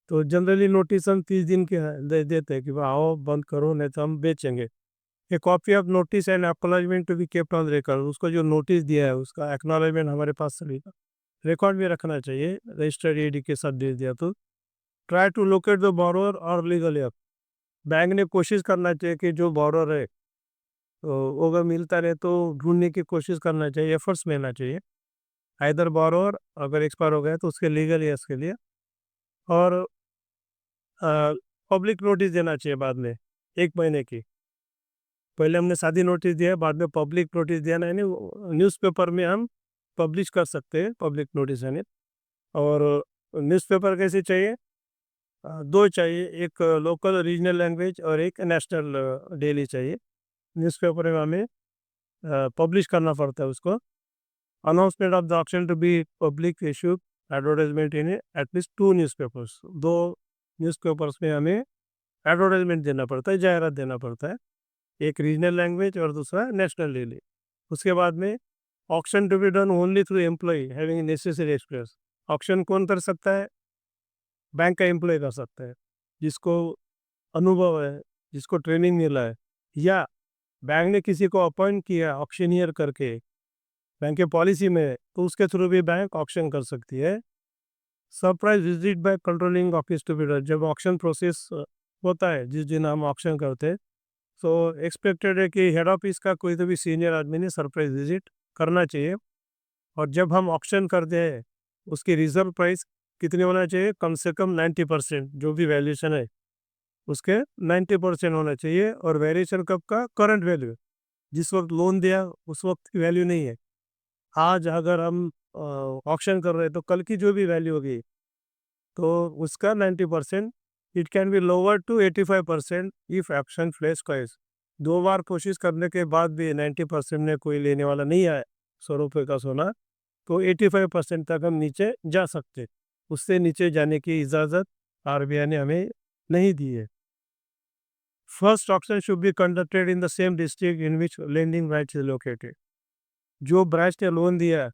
तो जनरली नोटिस हम 30 दिन के देते हैं कि भाई आओ बंद करो, नहीं तो हम बेचेंगे। A copy of notice and acknowledgement to be kept on record, उसको जो नोटिस दिया है उसका एक्नॉलेजमेंट हमारे पास सभी का रिकॉर्ड भी रखना चाहिए, रजिस्टर्ड ईडी के साथ दे दिया तो। Try to locate the borrower और लीगल हेल्प, बैंक ने कोशिश करना चाहिए कि जो बोरोवर है तो वो अगर मिलता रहे तो ढूंढने की कोशिश करना चाहिए, एफर्ट्स लेना चाहिए। आइदर बोरोवर अगर एक्सपायर हो गया तो उसके लीगल ईयर्स के लिए, और पब्लिक नोटिस देना चाहिए बाद में 1 महीने की। पहले हमने शादी नोटिस दिया, बाद में पब्लिक नोटिस दिया, ना यानी न्यूज़पेपर में हम पब्लिश कर सकते हैं पब्लिक नोटिस यानी। और न्यूज़पेपर कैसे चाहिए? दो चाहिए, एक लोकल रीजनल लैंग्वेज और एक नेशनल डेली चाहिए। न्यूज़पेपर में हमें पब्लिश करना पड़ता है उसको। Announcement of the auction to be public issue advertisement in at least 2 newspapers, 2 newspapers में हमें एडवर्टाइजमेंट देना पड़ता है, जाहिरात देना पड़ता है, एक रीजनल लैंग्वेज और दूसरा नेशनल डेली। उसके बाद में auction to be done only through employee having necessary experience, auction कौन कर सकता है? बैंक का एम्प्लॉय कर सकता है, जिसको अनुभव है, जिसको ट्रेनिंग मिला है, या बैंक ने किसी को अपॉइंट किया ऑक्शनियर करके, बैंक के पॉलिसी में है, तो उसके थ्रू भी बैंक ऑक्शन कर सकती है। Surprise visit by controlling office to be done, जब ऑक्शन प्रोसेस होता है जिस दिन हम ऑक्शन करते हैं, तो एक्सपेक्टेड है कि हेड ऑफिस का कोई तो भी सीनियर आदमी ने सरप्राइज विजिट करना चाहिए। और जब हम ऑक्शन करते हैं उसकी रिजर्व प्राइस कितनी होना चाहिए? कम से कम 90%, जो भी वैल्यूशन है उसके 90% होना चाहिए। और वेरिएशन कब का? करंट वैल्यू, जिस वक्त लोन दिया उस वक्त की वैल्यू नहीं है। आज अगर हम ऑक्शन कर रहे हैं तो कल की जो भी वैल्यू होगी तो उसका 90%, it can be lower to 85% if auction flash क्वाइस। 2 बार कोशिश करने के बाद भी 90% में कोई लेने वाला नहीं आया 100 रुपये का सोना, तो 85% तक हम नीचे जा सकते। उससे नीचे जाने की इजाज़त आरबीआई ने हमें नहीं दी है। First auction should be conducted in the same district in which lending branch is located, जो ब्रांच ने लोन दिया है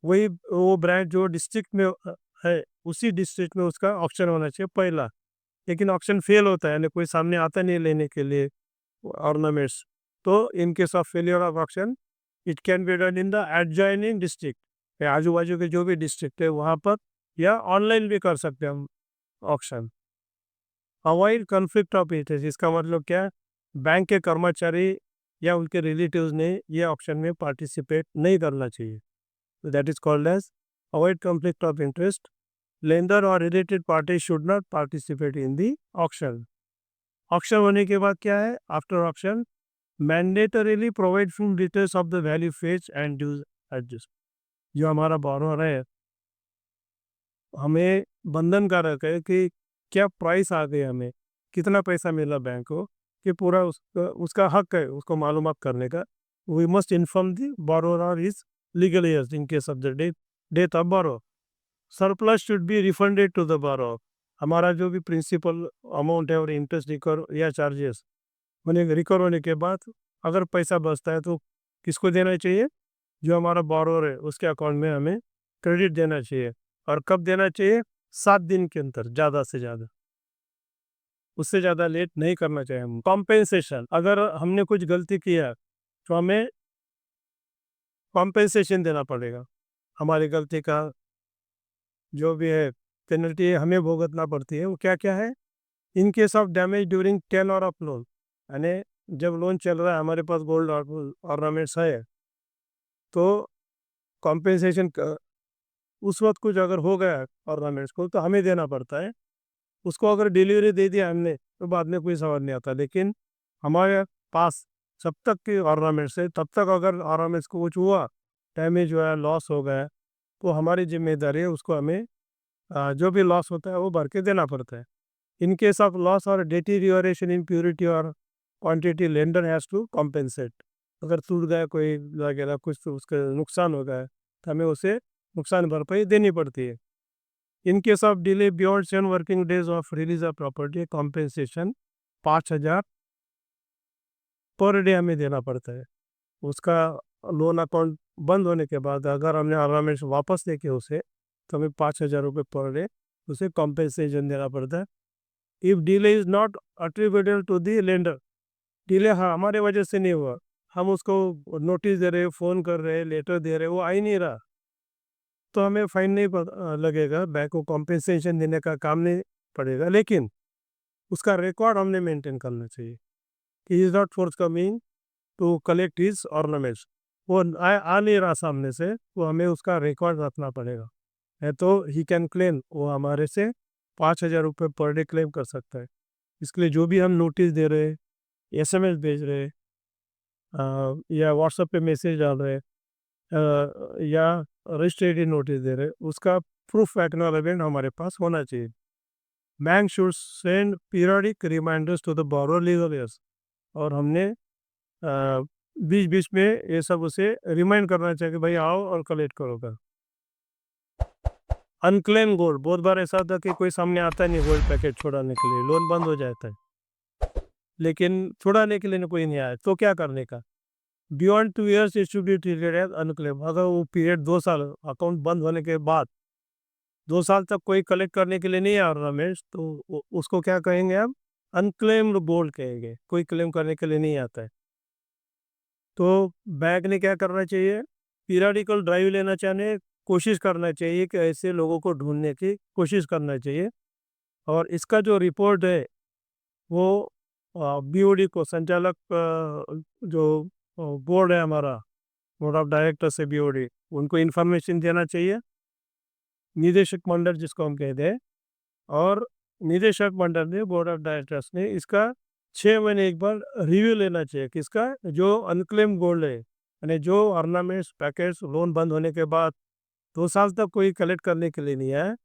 वही वो ब्रांच जो डिस्ट्रिक्ट में है, उसी डिस्ट्रिक्ट में उसका ऑक्शन होना चाहिए पहला। लेकिन ऑक्शन फेल होता है, यानी कोई सामने आता नहीं लेने के लिए ऑर्नामेंट्स, तो इन case of failure of auction it can be done in the adjoining district, आजू बाजू के जो भी डिस्ट्रिक्ट है वहाँ पर, या ऑनलाइन भी कर सकते हैं हम auction. Avoid conflict of interest, इसका मतलब क्या है? बैंक के कर्मचारी या उनके रिलेटिव्स ने ये ऑक्शन में पार्टिसिपेट नहीं करना चाहिए, that is called as avoid conflict of interest. Lender और related party should not participate in the auction. Auction होने के बाद क्या है? After auction mandatorily provide full details of the value fetch and dues adjust. जो हमारा borrower है, हमें बंधन कारक है कि क्या प्राइस आ गई, हमें कितना पैसा मिला बैंक को, कि पूरा उसका उसका हक है उसको मालूमात करने का। We must inform the borrower और his legal heirs in case of the death of borrower. Surplus should be refunded to the borrower. हमारा जो भी प्रिंसिपल अमाउंट है और इंटरेस्ट रिकवर या चार्जेस उन्हें रिकवर होने के बाद अगर पैसा बचता है तो किसको देना चाहिए? जो हमारा बोरोवर है उसके अकाउंट में हमें क्रेडिट देना चाहिए। और कब देना चाहिए? 7 दिन के अंदर, ज़्यादा से ज़्यादा, उससे ज़्यादा लेट नहीं करना चाहिए। हम कॉम्पेंसेशन, अगर हमने कुछ गलती किया तो हमें कॉम्पेंसेशन देना पड़ेगा। हमारी गलती का जो भी है पेनल्टी हमें भुगतना पड़ती है। वो क्या क्या है? In case of damage during ten और ऑफ लोन, यानी जब लोन चल रहा है हमारे पास गोल्ड ऑर्नामेंट्स है तो कॉम्पेंसेशन उस वक्त कुछ अगर हो गया ऑर्नामेंट्स को तो हमें देना पड़ता है। उसको अगर डिलीवरी दे दिया हमने तो बाद में कोई सवाल नहीं आता। लेकिन हमारे पास जब तक के ऑर्नामेंट्स है तब तक अगर ऑर्नामेंट्स को कुछ हुआ, डैमेज हुआ, लॉस हो गया, तो हमारी जिम्मेदारी है उसको हमें जो भी लॉस होता है वो भर के देना पड़ता है। इन केस ऑफ लॉस और डिटीरियोरेशन इन प्योरिटी और quantity, lender has to compensate. अगर टूट गया कोई वगैरह कुछ तो उसका नुकसान हो गया तो हमें उसे नुकसान भरपाई देनी पड़ती है। In case of delay beyond 7 working days of release of property, compensation 5,000 per day हमें देना पड़ता है। उसका लोन अकाउंट बंद होने के बाद अगर हमने ऑर्नामेंट्स वापस देके उसे, तो हमें 5,000 रुपये पर डे उसे कॉम्पेंसेशन देना पड़ता है। If delay is not attributable to the lender, delay हाँ हमारे वजह से नहीं हुआ, हम उसको नोटिस दे रहे, फ़ोन कर रहे, लेटर दे रहे, वो आ ही नहीं रहा, तो हमें फाइन नहीं लगेगा, बैंक को कॉम्पेंसेशन देने का काम नहीं पड़ेगा। लेकिन उसका रिकॉर्ड हमने मेंटेन करना चाहिए कि is not force coming to collect his ornaments. वो आ नहीं रहा सामने से, तो हमें उसका रिकॉर्ड रखना पड़ेगा। है तो ही कैन क्लेम, वो हमारे से 5,000 रुपये पर डे क्लेम कर सकता है। इसके लिए जो भी हम नोटिस दे रहे, एसएमएस भेज रहे, या व्हाट्सएप पे मैसेज डाल रहे, या रजिस्ट्रेटेड नोटिस दे रहे, उसका प्रूफ एक्नॉलेजमेंट हमारे पास होना चाहिए। Bank should send periodic reminders to the borrower legal heirs. और हमने बीच बीच में ये सब उसे रिमाइंड करना चाहिए कि भाई आओ और कलेक्ट करोगा। अनक्लेम गोल्ड, बहुत बार ऐसा होता है कि कोई सामने आता नहीं गोल्ड पैकेट छुड़ाने के लिए, लोन बंद हो जाता है, लेकिन छुड़ाने के लिए कोई नहीं आया, तो क्या करने का? Beyond 2 years it should be treated as unclaimed. अगर वो पीरियड 2 साल, अकाउंट बंद होने के बाद 2 साल तक कोई कलेक्ट करने के लिए नहीं आ रहा रमेश, तो उसको क्या कहेंगे हम? अनक्लेम्ड गोल्ड कहेंगे, कोई क्लेम करने के लिए नहीं आता है। तो बैंक ने क्या करना चाहिए? पीरियडिकल ड्राइव लेना चाहिए, कोशिश करना चाहिए कि ऐसे लोगों को ढूंढने की कोशिश करना चाहिए। और इसका जो रिपोर्ट है वो बीओडी को, संचालक जो बोर्ड है हमारा, बोर्ड ऑफ डायरेक्टर से बीओडी, उनको इन्फॉर्मेशन देना चाहिए। निदेशक मंडल जिसको हम कहते हैं, और निदेशक मंडल ने, बोर्ड ऑफ डायरेक्टर्स ने इसका 6 महीने एक बार रिव्यू लेना चाहिए। किसका? जो अनक्लेम गोल्ड है, यानी जो ऑर्नामेंट्स पैकेट्स लोन बंद होने के बाद 2 साल तक कोई कलेक्ट करने के लिए नहीं आया,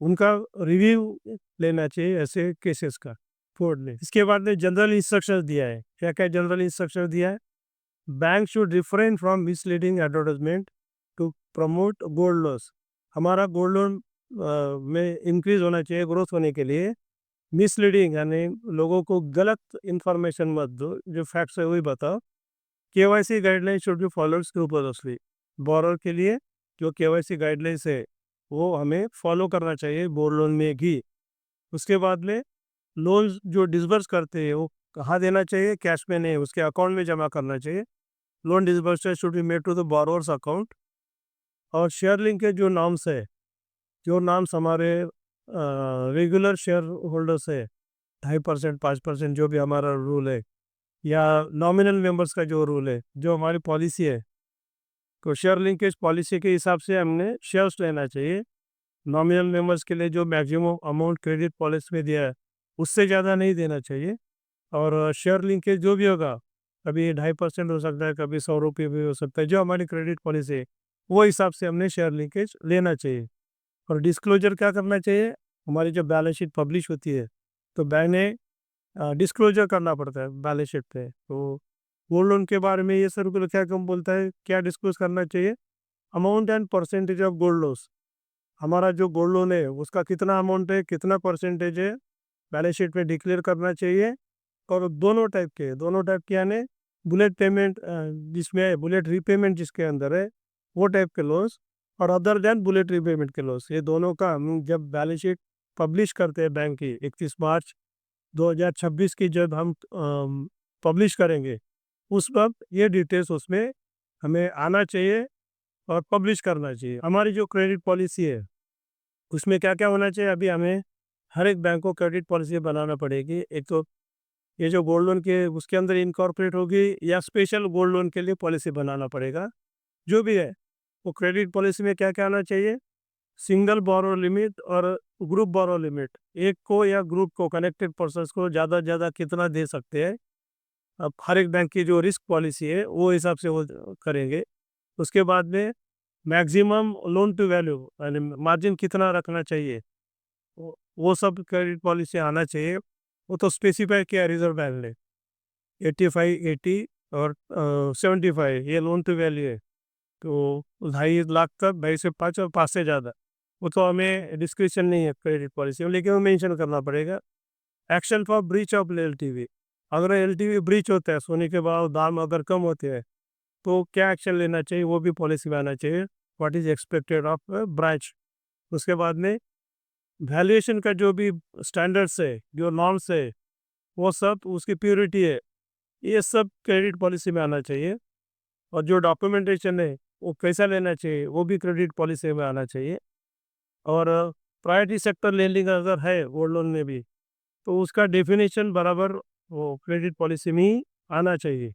उनका रिव्यू लेना चाहिए ऐसे केसेस का, बोर्ड ने। इसके बाद में जनरल इंस्ट्रक्शन दिया है। क्या क्या जनरल इंस्ट्रक्शन दिया है? Bank should refrain from misleading advertisement to promote gold loss. हमारा गोल्ड लोन में इंक्रीज होना चाहिए, ग्रोथ होने के लिए मिसलीडिंग, यानी लोगों को गलत इंफॉर्मेशन मत दो, जो फैक्ट्स है वही बताओ। KYC guideline should be followed scrupulously. Borrower के लिए जो केवाईसी गाइडलाइंस है वो हमें फॉलो करना चाहिए गोल्ड लोन में भी। उसके बाद में लोन जो डिसबर्स करते हैं वो कहाँ देना चाहिए? कैश में नहीं, उसके अकाउंट में जमा करना चाहिए। Loan disbursement should be made to the borrowers account. और शेयर लिंक के जो नाम्स है, जो नाम्स हमारे रेगुलर शेयर होल्डर्स है, 2.5%, 5%, जो भी हमारा रूल है, या नॉमिनल मेंबर्स का जो रूल है, जो हमारी पॉलिसी है, तो शेयर लिंकेज पॉलिसी के हिसाब से हमने शेयर्स लेना चाहिए। नॉमिनल मेंबर्स के लिए जो मैक्सिमम अमाउंट क्रेडिट पॉलिसी में दिया है उससे ज़्यादा नहीं देना चाहिए। और शेयर लिंकेज जो भी होगा कभी 2.5% हो सकता है, कभी 100 रुपये भी हो सकता है। जो हमारी क्रेडिट पॉलिसी है, वो हिसाब से हमने शेयर लिंकेज लेना चाहिए। और डिस्क्लोज़र क्या करना चाहिए? हमारी जब बैलेंस शीट पब्लिश होती है, तो बैंक ने डिस्क्लोज़र करना पड़ता है बैलेंस शीट पे। तो गोल्ड लोन के बारे में ये सर्कुलर क्या कम बोलता है, क्या डिस्क्लोज़ करना चाहिए? Amount and percentage of gold loss. हमारा जो गोल्ड लोन है, उसका कितना अमाउंट है, कितना परसेंटेज है, बैलेंस शीट में डिक्लेयर करना चाहिए। और दोनों टाइप के यानी बुलेट पेमेंट जिसमें है, बुलेट रीपेमेंट जिसके अंदर है, वो टाइप के लॉस, और अदर देन बुलेट रीपेमेंट के लॉस, ये दोनों का हम जब बैलेंस शीट पब्लिश करते हैं बैंक की 31 मार्च 2026 की जब हम पब्लिश करेंगे, उस वक्त ये डिटेल्स उसमें हमें आना चाहिए और पब्लिश करना चाहिए। हमारी जो क्रेडिट पॉलिसी है, उसमें क्या क्या होना चाहिए? अभी हमें हर एक बैंक को क्रेडिट पॉलिसी बनाना पड़ेगी। एक तो ये जो गोल्ड लोन के उसके अंदर इनकॉर्पोरेट होगी, या स्पेशल गोल्ड लोन के लिए पॉलिसी बनाना पड़ेगा। जो भी है, वो क्रेडिट पॉलिसी में क्या क्या आना चाहिए? सिंगल बोरो लिमिट और ग्रुप बोरो लिमिट, एक को या ग्रुप को, कनेक्टेड पर्सन्स को ज़्यादा से ज़्यादा कितना दे सकते हैं। अब हर एक बैंक की जो रिस्क पॉलिसी है, वो हिसाब से वो करेंगे। उसके बाद में मैक्सिमम लोन टू वैल्यू यानी मार्जिन कितना रखना चाहिए, वो सब क्रेडिट पॉलिसी आना चाहिए। वो तो स्पेसिफाई किया रिजर्व बैंक ने, 85, 80 और 75 ये लोन टू वैल्यू है। तो 2.5 लाख तक, 2.5 से 5 और 5 से ज़्यादा, वो तो हमें डिस्क्रिप्शन नहीं है क्रेडिट पॉलिसी में, लेकिन वो मेंशन करना पड़ेगा। Action for breach of LTV, अगर एलटीवी ब्रीच होता है, सोने के बाद दाम अगर कम होते हैं, तो क्या एक्शन लेना चाहिए, वो भी पॉलिसी में आना चाहिए। What is expected of branch. उसके बाद में वैल्यूएशन का जो भी स्टैंडर्ड्स है, जो नॉर्म्स है, वो सब, उसकी प्योरिटी है, ये सब क्रेडिट पॉलिसी में आना चाहिए। और जो डॉक्यूमेंटेशन है, वो कैसा लेना चाहिए, वो भी क्रेडिट पॉलिसी में आना चाहिए। और प्रायोरिटी सेक्टर लेंडिंग अगर है गोल्ड लोन में भी, तो उसका डेफिनेशन बराबर वो क्रेडिट पॉलिसी में ही आना चाहिए।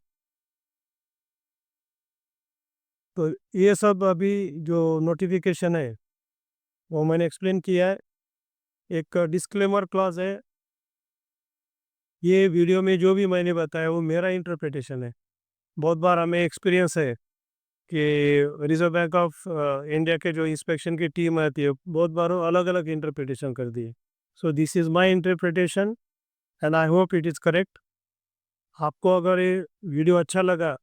तो ये सब अभी जो नोटिफिकेशन है, वो मैंने एक्सप्लेन किया है। एक डिस्क्लेमर क्लॉज है। ये वीडियो में जो भी मैंने बताया, वो मेरा इंटरप्रिटेशन है। बहुत बार हमें एक्सपीरियंस है कि रिजर्व बैंक ऑफ इंडिया के जो इंस्पेक्शन की टीम आती है, बहुत बार वो अलग अलग इंटरप्रिटेशन कर दी है। So this is my interpretation and I hope it is correct. आपको अगर ये वीडियो अच्छा लगा,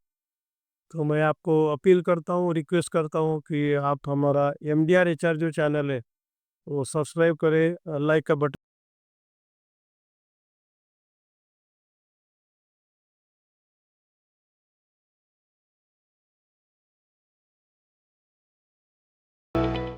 तो मैं आपको अपील करता हूँ, रिक्वेस्ट करता हूँ कि आप हमारा MDR HR जो चैनल है, वो सब्सक्राइब करें, लाइक का बटन